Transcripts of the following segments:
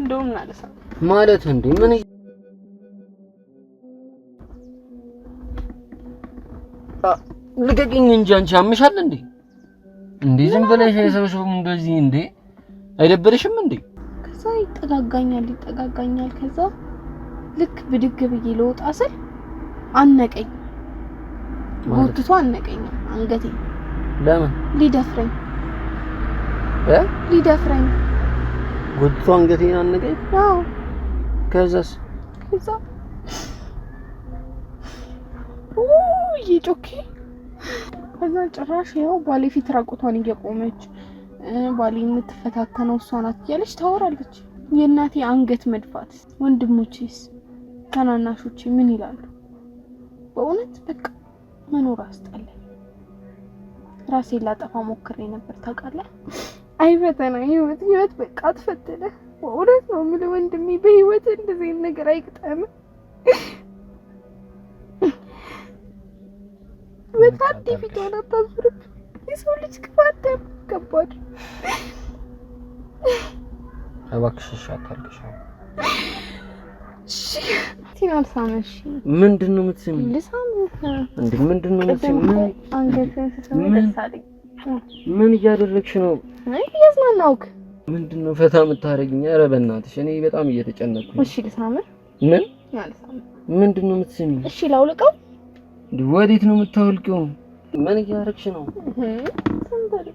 እንደውም ናለሳ ማለት እንዴ ምን ልቀቂኝ እንጂ አንቺ አምሻል እንዴ ዝም ብለሽ የሰውሽው እንደዚህ እንዴ አይደብርሽም እንዴ? ከዛ ይጠጋጋኛል ከዛ ልክ ብድግ ብዬ ልወጣ ስል አነቀኝ ጎትቶ አነቀኝ አንገቴ ለምን ሊደፍረኝ ጎትቶ አንገቴን አነቀኝ አዎ ከዛ ይጮኬ ከዛ ጭራሽ ያው ባሌ ፊት ራቁቷን እየቆመች ባሌ የምትፈታተነው እሷ ናት እያለች ታወራለች። የእናቴ አንገት መድፋት ወንድሞቼስ ታናናሾቼ ምን ይላሉ? በእውነት በቃ መኖር አስጠላኝ። ራሴን ላጠፋ ሞክሬ ነበር ታውቃለህ። አይ ፈተና ህይወት በቃ አትፈተነ። በእውነት ነው የምልህ ወንድሜ በህይወት እንደዚህ ነገር አይገጠም። በጣም ዲፊት ሆነ ታዝብር የሰው ልጅ ክፋት ከባድ እባክሽ ሻታልሽ ሲናል ሳመሽ ምንድነው የምትሰሚው? ልሳምህ እንዴ ምንድነው የምትሰሚው? አንገትህን ስትሰሚ ደሳለኝ። ምን እያደረግሽ ነው? አይ ያዝናናውክ ምንድነው ፈታ የምታረጊኝ? ኧረ በእናትሽ እኔ በጣም እየተጨነቅኩ ነው። እሺ ልሳምህ ምን ያልሳምህ ምንድነው የምትሰሚው? እሺ ላውልቀው። ወዴት ነው የምታወልቂው? ምን እያደረግሽ ነው? ሰንበሪ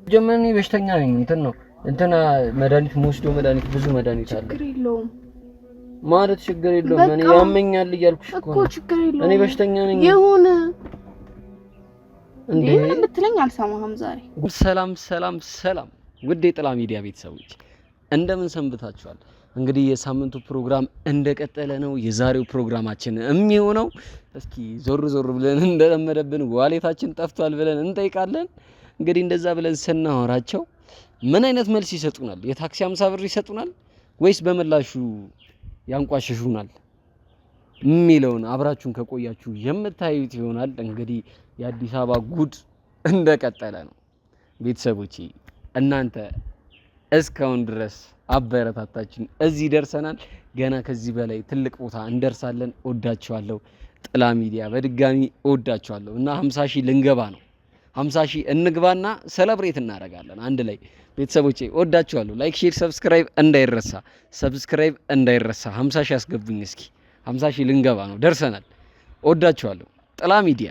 ጀመኔ በሽተኛ ነኝ እንትና መድኃኒት ወስዶ መድኃኒት ብዙ መድኃኒት አለ። ችግር የለውም ማለት ችግር የለውም። እኔ ያመኛል እያልኩሽ እኮ ችግር የለውም። እኔ በሽተኛ ነኝ። ይሁን እንዴ ምን ብትለኝ አልሰማህም ዛሬ። ሰላም ውድ የጥላ ሚዲያ ቤተሰቦች እንደምን ሰንብታችኋል? እንግዲህ የሳምንቱ ፕሮግራም እንደቀጠለ ነው። የዛሬው ፕሮግራማችን የሚሆነው እስኪ ዞር ብለን እንደለመደብን ዋሌታችን ጠፍቷል ብለን እንጠይቃለን። እንግዲህ እንደዛ ብለን ስናወራቸው ምን አይነት መልስ ይሰጡናል? የታክሲ 50 ብር ይሰጡናል ወይስ በመላሹ ያንቋሽሹናል የሚለውን አብራችሁን ከቆያችሁ የምታዩት ይሆናል። እንግዲህ የአዲስ አበባ ጉድ እንደቀጠለ ነው። ቤተሰቦቼ እናንተ እስካሁን ድረስ አበረታታችን እዚህ ደርሰናል። ገና ከዚህ በላይ ትልቅ ቦታ እንደርሳለን። ወዳችኋለሁ። ጥላ ሚዲያ በድጋሚ ወዳችኋለሁ እና 50 ሺህ ልንገባ ነው። 50 ሺህ እንግባና ሰለብሬት እናደርጋለን አንድ ላይ። ቤተሰቦቼ ወዳችኋለሁ። ላይክ፣ ሼር፣ ሰብስክራይብ እንዳይረሳ። 50 ሺህ አስገቡኝ እስኪ። 50 ሺህ ልንገባ ነው፣ ደርሰናል። ወዳችኋለሁ። ጥላ ሚዲያ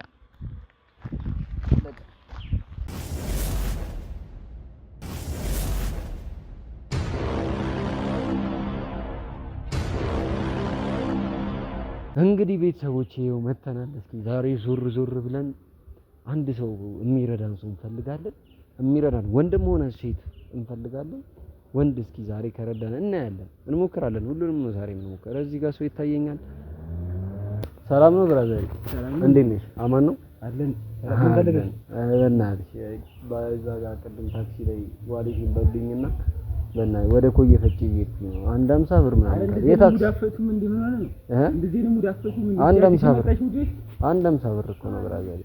እንግዲህ ቤተሰቦቼ ይኸው መተናል። እስኪ ዛሬ ዞር ብለን አንድ ሰው የሚረዳን ሰው እንፈልጋለን። የሚረዳን ወንድም ሆነ ሴት እንፈልጋለን። ወንድ እስኪ ዛሬ ከረዳን እናያለን፣ እንሞክራለን። ሁሉንም ነው ዛሬ እንሞክራለን። እዚህ ጋር ሰው ይታየኛል። ሰላም ነው ብራዘር፣ እንዴት ነሽ? አማን ነው አለን። በእናትሽ ባዛ ጋር ቅድም ታክሲ ላይ ዋሌሽን በልኝና በእናትሽ ወደ ኮዬ ፈጭ እየሄድኩኝ ነው። 150 ብር ምናምን የታክሲ ሙዳፈቱም እንደምን ሆነ ነው እንደዚህ ነው ሙዳፈቱም እንደዚህ 150 ብር እኮ ነው ብራዘር።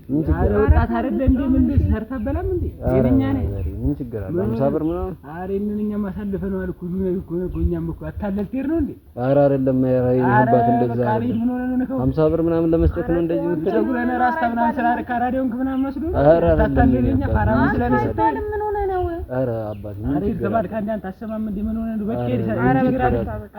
ምን ችግር አለ? ወጣት አይደለ እንዴ? ምን ሰርተበላም እንዴ? የኛ ነኝ። ምን ችግር አለ? 50 ብር ምናምን አሬ እነኛ ማሳለፈ ነው አልኩ። እኛም እኮ አታለልቴር ነው እንዴ? ኧረ አይደለም። ይሄባት እንደዛ አይደለም። 50 ብር ምናምን ለመስጠት ነው እንደዚህ የምትለው? ለነ ራስታ ምናምን ስላረካ ራዲዮን ምናምን መስሎ ታታለልኛ ፋራም ስለነስታል ምን ሆነ ነው? ኧረ አባቴ ምን ችግር አለ? አንተ አሰማም እንዴ? ምን ሆነ ነው? በቃ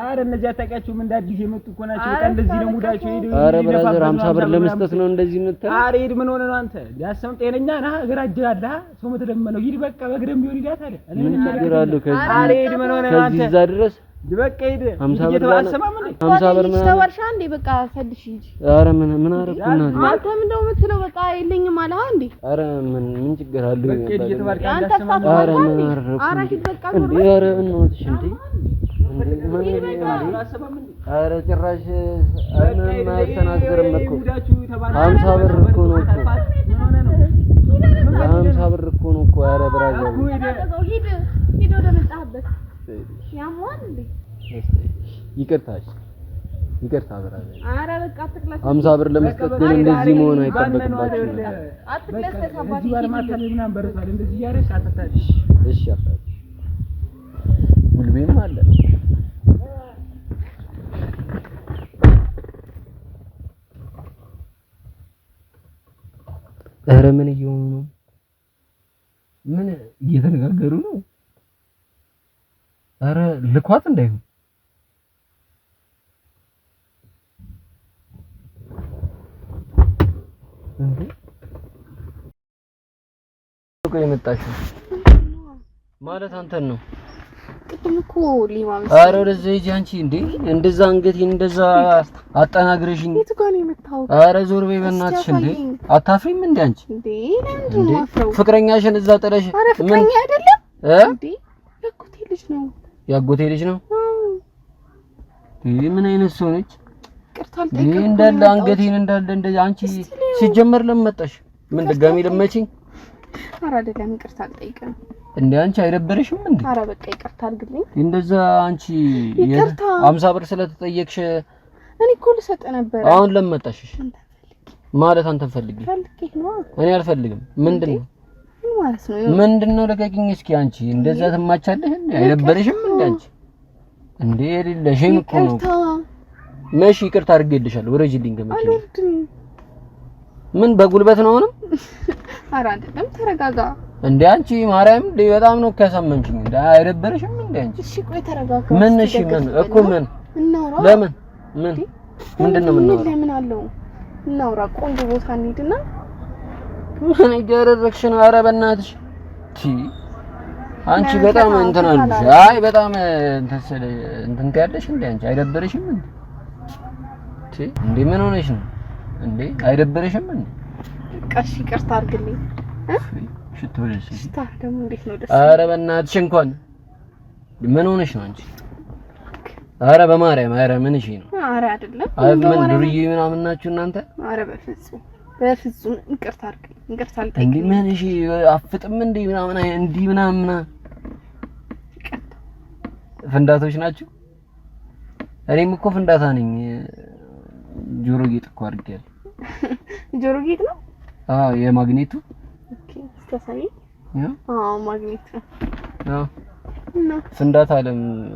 ኧረ እነዚህ አታውቂያቸውም እንደ አዲስ የመጡ እኮ ናቸው። በቃ እንደዚህ ነው ሙዳቸው ሄዱ። ኧረ ብራዘር 50 ብር ለመስጠት ነው እንደዚህ የምትለው? ኧረ ሄድ ምን ሆነ ነው አንተ? ያሰም ጤነኛ ነህ? እግራጅህ አለ ሰው መተደመነው ሂድ በቃ በእግርም ቢሆን ሂድ አታለ ምን ችግር አለው? ከዚህ ኧረ ሄድ ምን ሆነ ነው አንተ? ከዚህ እዛ ድረስ በቃ ሄድ 50 ብር አሰማም እንዴ? 50 ብር ምን ተወርሻ እንዴ? በቃ ሰድሽ እንጂ ኧረ ምን አረኩና አንተ ምን እንደው የምትለው በቃ የለኝም አለ እንዴ? ኧረ ምን ችግር አለው? በቃ ሄድ እየተባልክ አንተ ተፋታ ኧረ ምን አረኩ? ኧረ ሂድ በቃ እንዴ? ኧረ እንወጥሽ እንዴ? ኧረ ጭራሽ ምንም አያስተናግርም እኮ 50 ብር እኮ ነው እኮ 50 ብር እኮ ነው እኮ። ኧረ ብራዘር ሂድ ወደ መጣህበት ያሟል እንዴ? ይቅርታ ብራዘር። ኧረ በቃ አትቅለስ። 50 ብር ለመስጠት ግን እንደዚህ መሆን አይጠበቅባችሁም። አትቅለስ። አባቴ እሺ አባቴ ሙልቤም አለ። ኧረ ምን እየሆኑ ነው? ምን እየተነጋገሩ ነው? ኧረ ልኳት እንዳይሆን እንዴ እኮ የመጣሽው ማለት አንተን ነው። ቅድም እኮ ሊማም ኧረ ወደዛ ሂጂ አንቺ። እንዴ እንደዛ አንገቴን እንደዛ አጠናግረሽኝ የት ጋር ነው የመጣው? ኧረ ዞር በይ በእናትሽ። እንዴ አታፍሪም እንዴ አንቺ? እንዴ ለምንድን ነው አፍረው? ፍቅረኛሽን እዛ ጥለሽ ኧረ ፍቅረኛ አይደለም እንዴ ያጎቴ ልጅ ነው። ያጎቴ ልጅ ነው? ምን አይነት ሰው ነች? ቅርታል ይሄ እንዳለ አንገቴን እንዳለ እንደዚህ አንቺ ሲጀመር ለምን መጣሽ? ምን ድጋሚ ለመችኝ? ኧረ አይደለም ይቅርታ አልጠይቅም። እንዴ አንቺ አይደበረሽም እንዴ? ኧረ በቃ ይቅርታ አድርግልኝ። እንደዛ አንቺ 50 ብር ስለተጠየቅሽ እኔ እኮ ልሰጥ ነበር። አሁን ለምን መጣሽ? ማለት አንተን ፈልጊ ነው። እኔ አልፈልግም። ምንድነው ማለት ነው? ምንድነው? ለቀቂኝ እስኪ አንቺ እንደዛ ትማቻለሽ እንዴ? አይደበረሽም እንዴ አንቺ? እንዴ ለሽም እኮ ነው። መሽ ይቅርታ አድርጌልሻለሁ። ወረጅልኝ ከመኪና። ምን በጉልበት ነው አሁንም? ኧረ አይደለም ተረጋጋ። እንዴ አንቺ ማርያም እንዴ በጣም ነው ከሰመንችኝ። እንዴ አይደበረሽም እንዴ አንቺ? እሺ ቆይ ተረጋጋ። ምን እሺ ምን እኮ ምን እናውራ። ለምን ምን ምንድነው የምናወራው? ለምን አለው እናውራ። ቆንጆ ቦታ እንሂድና ምን እያደረግሽ ነው? ኧረ በእናትሽ አንቺ በጣም እንትን አልሽ። አይ በጣም እንትን ትያለሽ እንዴ አንቺ አይደበረሽም እንዴ? እንዴ ምን ሆነሽ ነው እንዴ? አይደበረሽም እንዴ? ቀሽ ይቅርታ አድርግልኝ። ሽቶ ደስ ሽታ ደግሞ እንዴት ነው ደስ? ኧረ በእናትሽ እንኳን ምን ሆነሽ ነው አንቺ? ኧረ በማርያም ኧረ ምን እሺ ነው? ኧረ አይደለም። አይ ምን ዱርዬ ምናምን ናችሁ እናንተ? ኧረ በፍጹም ይቅርታ አድርግልኝ። ይቅርታ አልጠይቅም። እንዴ ምን እሺ አፍጥም እንዴ ምናምን እንዲህ ምናምን ፍንዳቶች ናችሁ? እኔም እኮ ፍንዳታ ነኝ። ጆሮ ጌጥ እኮ አድርጌያለሁ። ጆሮ ጌጥ ነው? አዎ የማግኔቱ። ኦኬስተሳይ ያ ማግኔት ነው። አዎ እና ፍንዳታ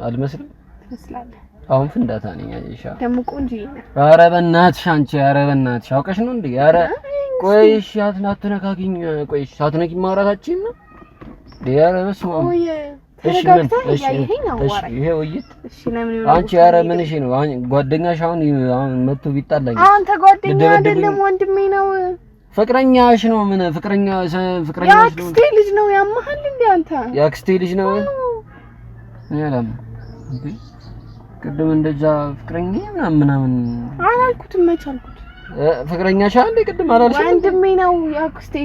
አልመስልም? ትመስላለህ። አሁን ፍንዳታ ነኝ። አይሻ ደግሞ ቆንጆ ነው። ኧረ በእናትሽ አንቺ ኧረ በእናትሽ አውቀሽ ነው እንዴ? ኧረ ቆይ እሺ አትነካኪኝ። ቆይ እሺ አትነኪኝ ማውራታችን ነው። ኧረ በስመ አብ እሺ ምን እሺ ይሄ ውይይት እሺ ለምን ይሆናል? አንቺ ኧረ ምን እሺ ነው? ጓደኛሽ አሁን መጥቶ ቢጣላኝ አንተ ጓደኛ አይደለም ወንድሜ ነው። ፍቅረኛሽ ነው። ምን ፍቅረኛሽ ነው? የአክስቴ ልጅ ነው። ያመሃል እንዴ አንተ? የአክስቴ ልጅ ነው። ያለም እንዴ ቅድም እንደዛ ፍቅረኛ ምናምን አላልኩትም። መች አልኩት? ፍቅረኛሽ አንዴ ቅድም አላልሽም? ወንድሜ ነው። የአክስቴ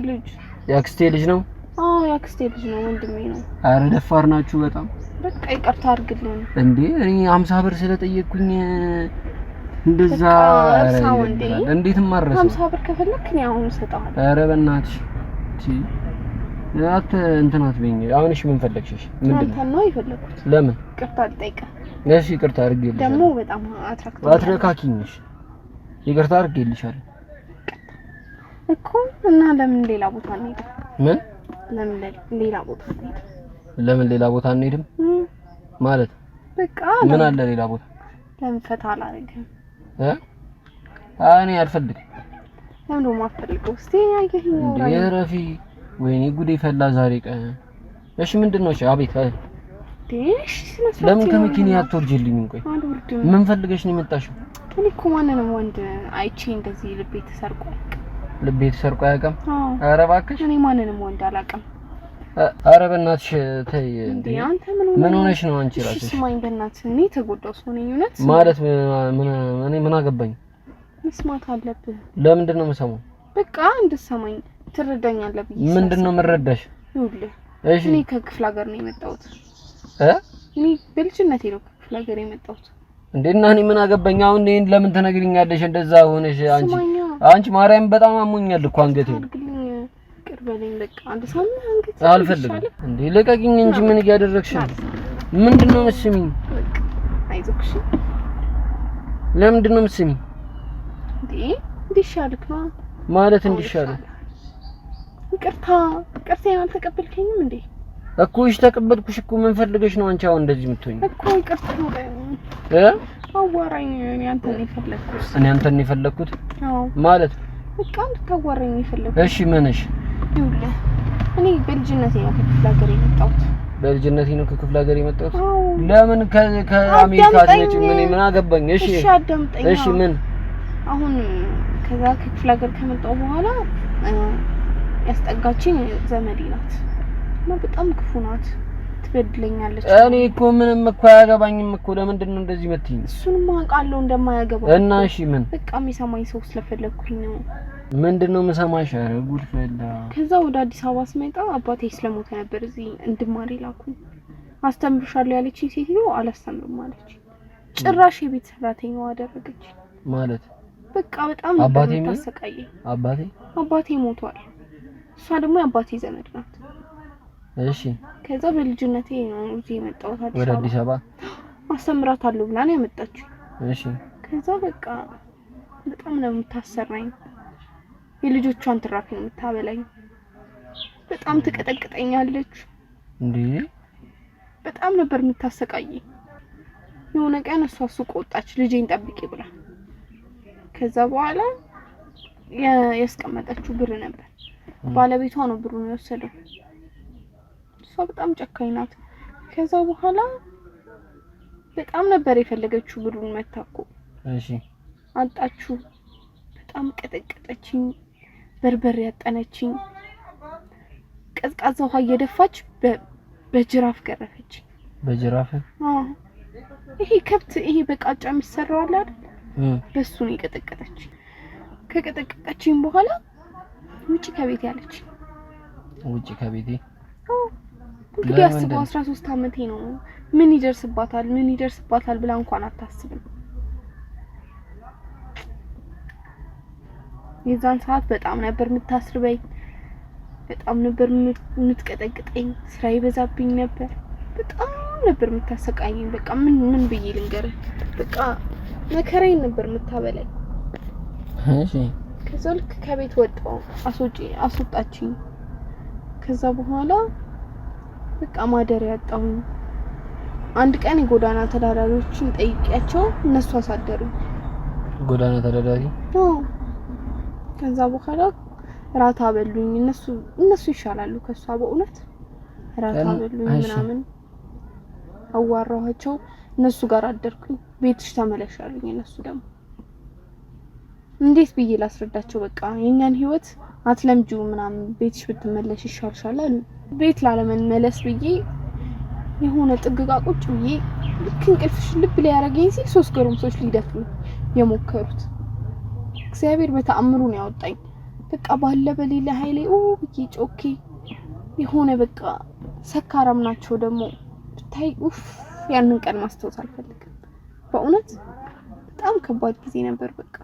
ልጅ ነው። አዎ የአክስቴ ልጅ ነው። ወንድሜ ነው። አረ ደፋር ናችሁ በጣም። በቃ ይቅርታ አድርግልኝ እንዴ። እኔ 50 ብር ስለጠየቅኩኝ እንደዛ እንዴት ማረሰው? 50 ብር ከፈለክ ነው አሁን እሰጥሃለሁ። አረ በእናትሽ እንትን አትበይኝ። አሁን እሺ ምን ፈለግሽ? ምንድነው? አንተ ነው የፈለኩት። ለምን? ይቅርታ ልጠይቅህ። እሺ ይቅርታ አድርጌልሻለሁ። ደግሞ በጣም አትነካኪኝሽ። ይቅርታ አድርጌልሻለሁ እኮ። እና ለምን ሌላ ቦታ እንሄድ? ምን? ለምን ሌላ ቦታ እንሄድ? ለምን ሌላ ቦታ እንሄድም ማለት በቃ ምን አለ ሌላ ቦታ? ለምን ፈታ አላደርግም? እኔ አልፈልግም። ለምን ነው የማትፈልገው? እስቲ ያየኸኝ ነው እንዴ? ረፊ ወይኔ ጉዴ ፈላ ዛሬ ቀን። እሺ ምንድነው? እሺ አቤት ዲሽ ለምን ከመኪና አትወርጂልኝ? ቆይ ምን ፈልገሽ ነው የመጣሽው? እኔ እኮ ማንንም ወንድ አይቼ እንደዚህ ልቤ ተሰርቆ ልቤ ተሰርቆ አያውቅም። ኧረ እባክሽ እኔ ማንንም ወንድ አላውቅም። ኧረ በእናትሽ ተይ እንዴ! አንተ ምን ሆነሽ ነው አንቺ ራስሽ? ስማኝ በእናትህ እኔ ተጎዳው ሰው ነኝ። እውነት ማለት እኔ ምን አገባኝ? መስማት አለብህ። ለምንድን ነው የምሰማው? በቃ እንድትሰማኝ ትረዳኛለህ ብዬ። ምንድነው የምረዳሽ? ይኸውልህ እሺ እኔ ከክፍለ ሀገር ነው የመጣሁት። እኔ በልጅነቴ ነው ከክፍለ ሀገር የመጣሁት። እንዴና እኔ ምን አገባኝ? አሁን እኔን ለምን ትነግሪኛለሽ? እንደዛ ሆነሽ አንቺ ማርያም በጣም አሞኛል እኮ አንገቴ። ቅርበለኝ በቃ አንድ ሳምንት አንገቴ አልፈልግም። እንዴ ልቀቂኝ እንጂ ምን እያደረግሽ ነው? ምንድነው መስሚኝ? አይዞሽ። ለምንድነው መስሚኝ? እንዲሻልክ ነው ማለት እንዲሻልክ። ይቅርታዬን አልተቀበልከኝም እንዴ? እኮ እሺ ተቀበልኩሽ እኮ ምን ፈልገሽ ነው አንቺ አሁን እንደዚህ የምትሆኝ? እኮ ይቅርታ ነው አዋራኝ። እኔ አንተን የፈለኩት ማለት በቃ እንድታዋራኝ ነው የፈለኩት። እሺ ምንሽ? ይኸውልህ እኔ በልጅነቴ ነው ከክፍለ ሀገር የመጣሁት። በልጅነቴ ነው ከክፍለ ሀገር የመጣሁት? ለምን ከአሜሪካ አትመጪ? ምን አገባኝ? እሺ አዳምጠኝ። እሺ ምን አሁን ከዛ ከክፍለ ሀገር ከመጣሁ በኋላ ያስጠጋችኝ ዘመዴ ናት እና በጣም ክፉ ናት፣ ትበድለኛለች። እኔ እኮ ምንም እኮ አያገባኝም እኮ። ለምንድን ነው እንደዚህ መትኝ? እሱንም አውቃለሁ እንደማያገባው እና እሺ ምን በቃ የሚሰማኝ ሰው ስለፈለኩኝ ነው። ምንድነው መሰማሽ? ኧረ ጉድ ፈላ። ከዛ ወደ አዲስ አበባ ስመጣ አባቴ ስለሞተ ነበር እዚህ እንድማር ይላኩኝ። አስተምርሻለሁ ያለችኝ ሴትዮ አላስተምርም አለች። ጭራሽ የቤት ሰራተኛዋ አደረገች ማለት በቃ በጣም ነበር የምታሰቃየኝ። አባቴ ሞቷል። እሷ ደግሞ የአባቴ ዘመድ ናት። እሺ ከዛ በልጅነቴ ነው እዚህ የመጣሁት ወደ አዲስ አበባ። አስተምራታለሁ ብላ ነው ያመጣችኝ። እሺ ከዛ በቃ በጣም ነው የምታሰራኝ። የልጆቿን ትራፊ ነው የምታበላኝ። በጣም ትቀጠቅጠኛለች እንዴ! በጣም ነበር የምታሰቃየኝ። የሆነ ቀን እሷ ሱቅ ወጣች ልጄን ጠብቂ ብላ። ከዛ በኋላ ያስቀመጠችው ብር ነበር። ባለቤቷ ነው ብሩን የወሰደው። እሷ በጣም ጨካኝ ናት። ከዛ በኋላ በጣም ነበር የፈለገችው ብሩን መታኮ። እሺ አጣችሁ። በጣም ቀጠቀጠችኝ። በርበሬ ያጠነችኝ። ቀዝቃዛ ውሃ እየደፋች በጅራፍ ገረፈች። በጅራፍ? አዎ። ይሄ ከብት ይሄ በቃጫ የሚሰራው አለ አይደል? በሱ ነው የቀጠቀጠች። ከቀጠቀጠችኝ በኋላ ውጪ ከቤት ያለች። ውጪ ከቤቴ? አዎ። እንግዲህ አስበው 13 አመቴ ነው። ምን ይደርስባታል ብላ እንኳን አታስብም። የዛን ሰዓት በጣም ነበር የምታስርበኝ። በጣም ነበር የምትቀጠቅጠኝ። ስራ ይበዛብኝ ነበር። በጣም ነበር የምታሰቃየኝ። በቃ ምን ብዬ ልንገርህ? በቃ መከራዬን ነበር የምታበላኝ። እሺ ከዛ ልክ ከቤት ወጣሁ። አስወጣችኝ። ከዛ በኋላ በቃ ማደሪያ ያጣሁኝ። አንድ ቀን የጎዳና ተዳዳሪዎችን ጠይቄያቸው እነሱ አሳደሩኝ። ጎዳና ተዳዳሪ? አዎ። ከዛ በኋላ ራታ አበሉኝ። እነሱ ይሻላሉ ከሷ በእውነት ራታ አበሉኝ ምናምን። አዋራኋቸው። እነሱ ጋር አደርኩኝ። ቤትሽ ተመለሻሉኝ። እነሱ ደግሞ እንዴት ብዬ ላስረዳቸው? በቃ የኛን ህይወት አትለምጂው ምናምን ቤትሽ ብትመለሽ ይሻልሻል አሉ። ቤት ላለመመለስ ብዬ የሆነ ጥግጋ ቁጭ ብዬ ልክ እንቅልፍሽ ልብ ላይ ያረገኝ ሲል 3 ጎረምሶች ሊደፍሩ የሞከሩት። እግዚአብሔር በተአምሩ ነው ያወጣኝ። በቃ ባለ በሌላ ኃይሌ ብዬ ጮኬ የሆነ በቃ ሰካራም ናቸው ደግሞ ብታይ ያንን ቀን ማስታወስ አልፈልግም። በእውነት በጣም ከባድ ጊዜ ነበር። በቃ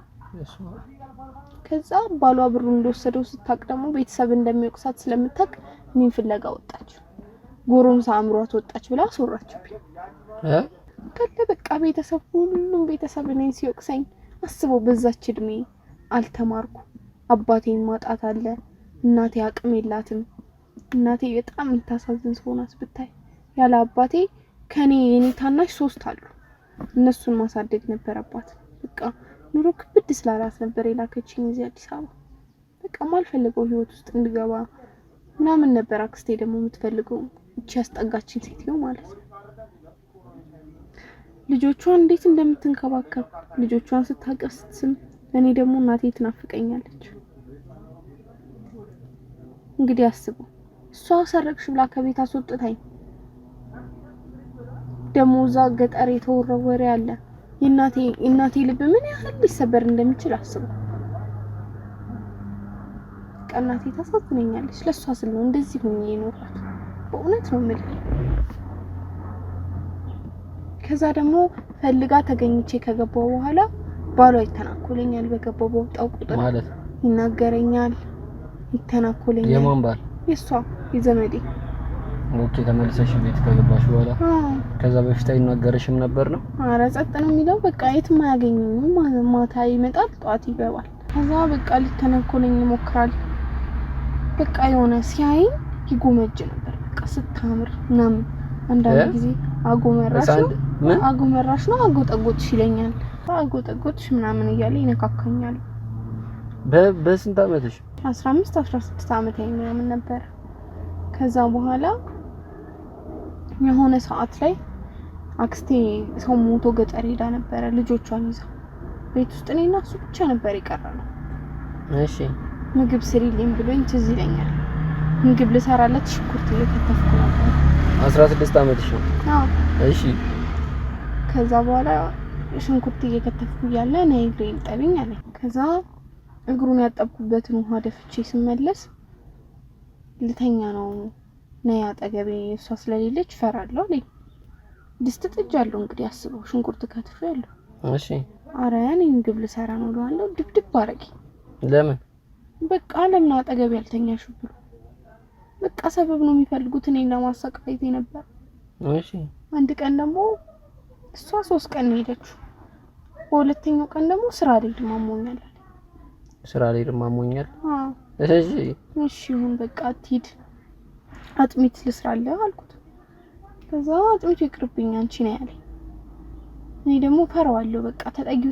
ከዛ ባሏ ብሩን እንደወሰደው ስታቅ ደግሞ ቤተሰብ እንደሚወቅሳት ስለምታቅ እኔን ፍለጋ ወጣች። ጎረምሳ አምሯት ወጣች ብላ አስወራችብኝ። በቃ ሁሉም ቤተሰብ እኔን ሲወቅሰኝ አስበው። በዛች እድሜ አልተማርኩ። አባቴን ማጣት አለ። እናቴ አቅም የላትም። እናቴ በጣም የምታሳዝን ሰው ናት ብታይ። ያለ አባቴ ከኔ የኔ ታናሽ 3 አሉ። እነሱን ማሳደግ ነበረባት። በቃ ኑሮ ክብድ ስላላት ነበር የላከችኝ እዚህ አዲስ አበባ። በቃ ማልፈልገው ህይወት ውስጥ እንድገባ ምናምን ነበር አክስቴ ደግሞ የምትፈልገው። እቺ ያስጠጋችኝ ሴትዮ ማለት ነው። ልጆቿን እንዴት እንደምትንከባከብ ልጆቿን ስታቀፍ ስትስም፣ እኔ ደግሞ እናቴ ትናፍቀኛለች። እንግዲህ አስበው። እሷ ሰረቅሽ ብላ ከቤት አስወጥታኝ ደግሞ እዛ ገጠር የተወራው ወሬ አለ። የእናቴ ልብ ምን ያህል ሊሰበር እንደሚችል አስበው። እናቴ ታሳዝነኛለች። ለሷ ስል ነው እንደዚህ ሆኜ የኖርኩት። በእውነት ነው የምልህ። ከዛ ደግሞ ፈልጋ ተገኝቼ ከገባው በኋላ ባሏ ይተናኮለኛል። በገባው በወጣው ቁጥር ማለት ይናገረኛል፣ ይተናኮለኛል። የማን ባል? የሷ የዘመዴ። ኦኬ ተመልሰሽ ቤት ከገባሽ በኋላ ከዛ በፊት አይናገርሽም ነበር ነው? ኧረ ጸጥ ነው የሚለው። በቃ የትም አያገኘኝም። ማታ ይመጣል፣ ጧት ይገባል። ከዛ በቃ ሊተነኮለኝ ይሞክራል። በቃ የሆነ ሲያይ ይጎመጅ ነበር። በቃ ስታምር ምናምን አንዳንድ ጊዜ አጎመራሽ ነው አጎጠጎጥሽ ይለኛል። አጎጠጎጥሽ ምናምን እያለ ይነካካኛል። በስንት አመትሽ? 15 16 አመት ምናምን ነበር። ከዛ በኋላ የሆነ ሰዓት ላይ አክስቴ ሰው ሞቶ ገጠር ሄዳ ነበር ልጆቿን ይዛ። ቤት ውስጥ እኔና እሱ ብቻ ነበር የቀረነው። እሺ ምግብ ስሪልኝ ብሎኝ ትዝ ይለኛል። ምግብ ልሰራለት ሽንኩርት እየከተፍኩ ነበር። 16 አመትሽ ነው? አዎ። እሺ ከዛ በኋላ ሽንኩርት እየከተፍኩ እያለ ነይ እግሬን ጠቢኝ አለኝ። ከዛ እግሩን ያጠብኩበትን ውሃ ደፍቼ ስመለስ ልተኛ ነው ነይ አጠገቤ እሷ ስለሌለች ፈራለሁ አለኝ። ድስት ጥጃለሁ እንግዲህ አስበው፣ ሽንኩርት ከትፌያለሁ። እሺ ኧረ እኔ ምግብ ልሰራ ነው እለዋለሁ። ድብድብ አረጊ። ለምን? በቃ ለምን አጠገቤ ያልተኛሽው ብሎ በቃ ሰበብ ነው የሚፈልጉት እኔን ለማሰቃየት ነበር። እሺ አንድ ቀን ደግሞ እሷ 3 ቀን ሄደችው። በሁለተኛው ቀን ደግሞ ስራ አልሄድም አሞኛል። ስራ አልሄድም አሞኛል? አዎ። እሺ ይሁን በቃ አትሂድ፣ አጥሚት ልስራለህ አልኩት። ከዛ አጥሚት ይቅርብኝ አንቺ ነይ ያለኝ። እኔ ደግሞ ፈራዋለሁ። በቃ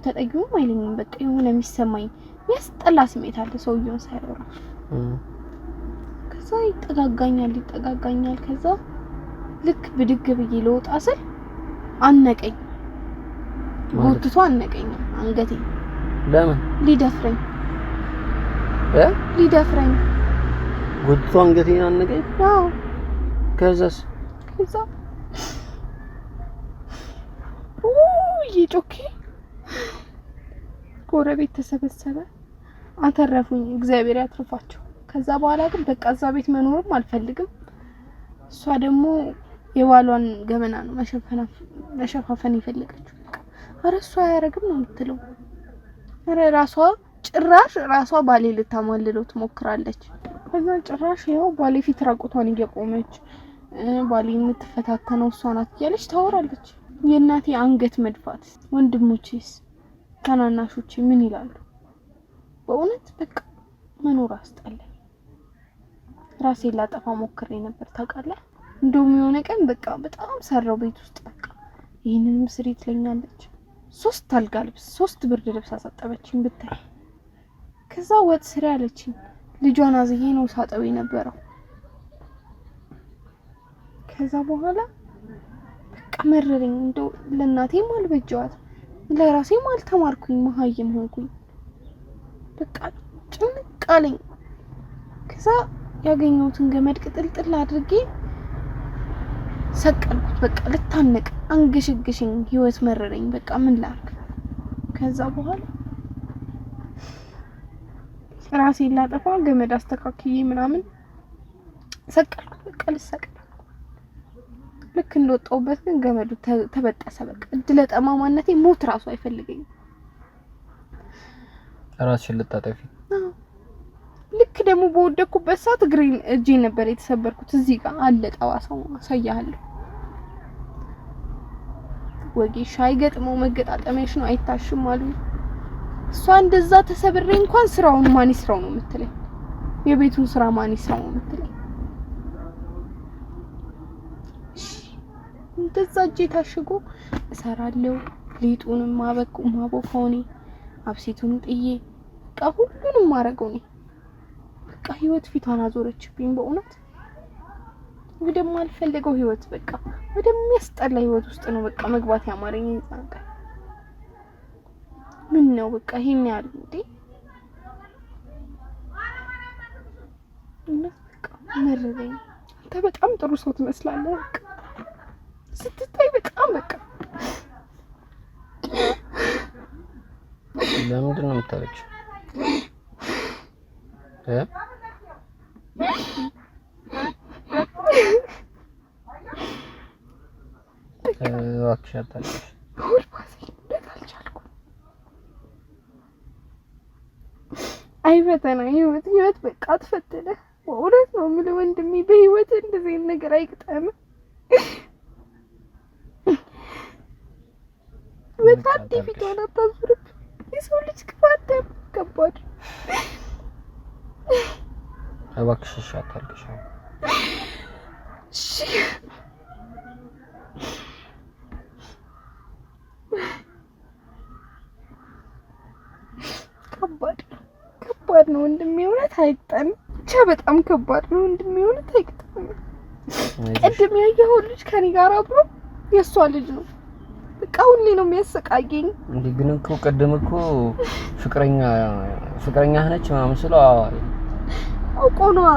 ተጠጊው አይለኝም። በቃ የሆነ የሚሰማኝ ያስጠላ ስሜት አለ ሰውየውን ሳይወራ። ከዛ ይጠጋጋኛል። ከዛ ልክ ብድግ ብዬ ልወጣ ስል አነቀኝ። ጎትቶ አነቀኝ አንገቴ። ለምን? ሊደፍረኝ ጎትቶ አንገቴን አነቀኝ? አዎ። ከዛ ይጮኬ ጎረቤት ተሰበሰበ። አተረፉኝ፣ እግዚአብሔር ያትርፋቸው። ከዛ በኋላ ግን በቃ እዛ ቤት መኖርም አልፈልግም። እሷ ደግሞ የባሏን ገመና ነው መሸፋፈን የፈለገችው። አረ እሷ አያረግም ነው የምትለው። አረ ጭራሽ ራሷ ባሌ ልታማልለው ትሞክራለች። ከዛ ጭራሽ ያው ባሌ ፊት ራቁቷን እየቆመች ባሌ የምትፈታተነው እሷ ናት እያለች ታወራለች። የእናቴ አንገት መድፋት። ወንድሞቼስ ታናናሾቼ ምን ይላሉ? በእውነት በቃ መኖር አስጠላኝ። ራሴን ላጠፋ ሞክሬ ነበር ታውቃለህ። እንደውም የሆነ ቀን በቃ በጣም ሰራው ቤት ውስጥ። በቃ ይሄንንም ስሪ ትለኛለች። 3 አልጋ ልብስ 3 ብርድ ልብስ አሳጠበችኝ ብታይ። ከዛ ወጥ ስሪ አለችኝ። ልጇን አዝዬ ነው ሳጠው የነበረው። ከዛ በኋላ በቃ መረረኝ። እንደው ለእናቴም አልበጀዋት ለራሴም አልተማርኩኝ፣ መሀይም ሆንኩኝ። በቃ ጭንቅ አለኝ። ከዛ ያገኘሁትን ገመድ ቅጥልጥል አድርጌ ሰቀልኩት። በቃ ልታነቅ አንገሽግሽኝ፣ ህይወት መረረኝ። በቃ ምን ላድርግ? ከዛ በኋላ ራሴን ላጠፋ ገመድ አስተካክዬ ምናምን ሰቀልኩት። በቃ ልሰቀል ልክ እንደወጣሁበት ግን ገመዱ ተበጠሰ። በቃ እድለ ጠማማነቴ ሞት ራሱ አይፈልገኝም። ራስሽን ልታጠፊ? ልክ ደግሞ በወደኩበት ሰዓት እጄን ነበር የተሰበርኩት። እዚህ ጋር አለ ጠዋሳው፣ አሳያለሁ። ወጌሻ አይገጥመው መገጣጠሚያሽ ነው አይታሽም አሉ። እሷ እንደዛ ተሰብሬ እንኳን ስራውን ማን ይስራው ነው የምትለኝ። የቤቱን ስራ ማን ይስራው ነው የምትለኝ። እንደዛ እጄ ታሽጎ እሰራለሁ። ሊጡንም ማቦካው እኔ፣ አብሲቱን ጥዬ በቃ ሁሉንም ማረገው እኔ። በቃ ህይወት ፊቷን አዞረችብኝ በእውነት። ወደማልፈልገው ህይወት በቃ ወደሚያስጠላ ህይወት ውስጥ ነው በቃ መግባት ያማረኝ። ይዛንቀ ምን ነው በቃ ይሄን ያህል እንዴ? እና በቃ መረረኝ። አንተ በጣም ጥሩ ሰው ትመስላለህ። በቃ ስትታይ በጣም በቃ ለምንድን ነው የምታለቅሽው? እባክሽ አታልቅሽ። አይ ፈተና ህይወት በቃ አትፈተነ። በእውነት ነው የምልህ ወንድሜ፣ በህይወት እንደዚህ አይነት ነገር አይቅጠም። በጣም ፊቷን አታዙርብ። የሰው ልጅ ክፋት ከባድ። እባክሽ እሺ አታልቅሽ። እሺ ከባድ ነው ወንድሜ፣ እውነት አይቅጠም። ብቻ በጣም ከባድ ነው ወንድሜ፣ እውነት አይቅጠም። ቅድም ያየኸው ልጅ ከኔ ጋር አብሮ የእሷ ልጅ ነው። በቃ ሁሌ ነው የሚያሰቃየኝ። እንዴ ግን እኮ ቅድም እኮ ፍቅረኛ ነች ምናምን ስለው አውቆ ነዋ።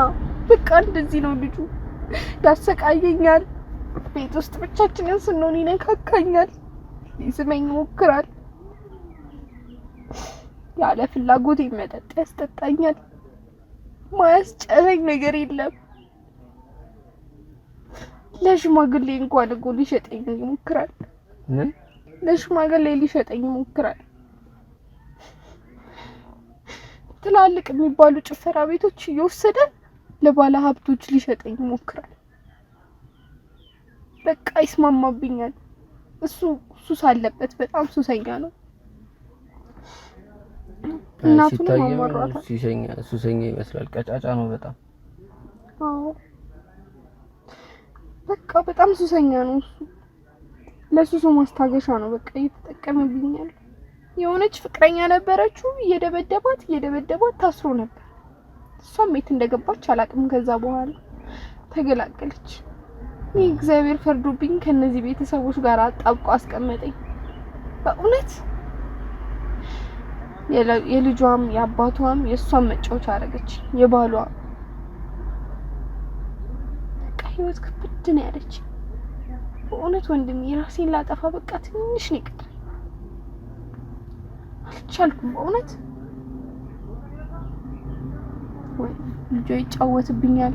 በቃ እንደዚህ ነው ልጁ። ያሰቃየኛል። ቤት ውስጥ ብቻችንን ስንሆን ይነካካኛል፣ ሊስመኝ ይሞክራል። ያለ ፍላጎት መጠጥ ያስጠጣኛል። ማያስጨረኝ ነገር የለም። ለሽማግሌ እንኳን እኮ ሊሸጠኝ ይሞክራል። ለሽማግሌ ሊሸጠኝ ይሞክራል። ትላልቅ የሚባሉ ጭፈራ ቤቶች እየወሰደ ለባለ ሀብቶች ሊሸጠኝ ይሞክራል። በቃ ይስማማብኛል። እሱ ሱስ አለበት፣ በጣም ሱሰኛ ነው። እናቱንም አሟሯታል። ሱሰኛ ይመስላል። ቀጫጫ ነው በጣም። አዎ በቃ በጣም ሱሰኛ ነው እሱ። ለሱሱ ማስታገሻ ነው በቃ እየተጠቀመብኛል። የሆነች ፍቅረኛ ነበረችው፣ እየደበደባት ታስሮ ነበር። እሷም ቤት እንደገባች አላቅም። ከዛ በኋላ ተገላገለች። ይህ እግዚአብሔር ፈርዶብኝ ከነዚህ ቤተሰቦች ጋር አጣብቆ አስቀመጠኝ። በእውነት የልጇም የአባቷም የእሷም መጫወቻ አደረገች። የባሏ በቃ ህይወት ክብድ ነው ያለች። በእውነት ወንድሜ ራሴን ላጠፋ በቃ ትንሽ ነው የቀረኝ። አልቻልኩም በእውነት። ወይ ልጇ ይጫወትብኛል፣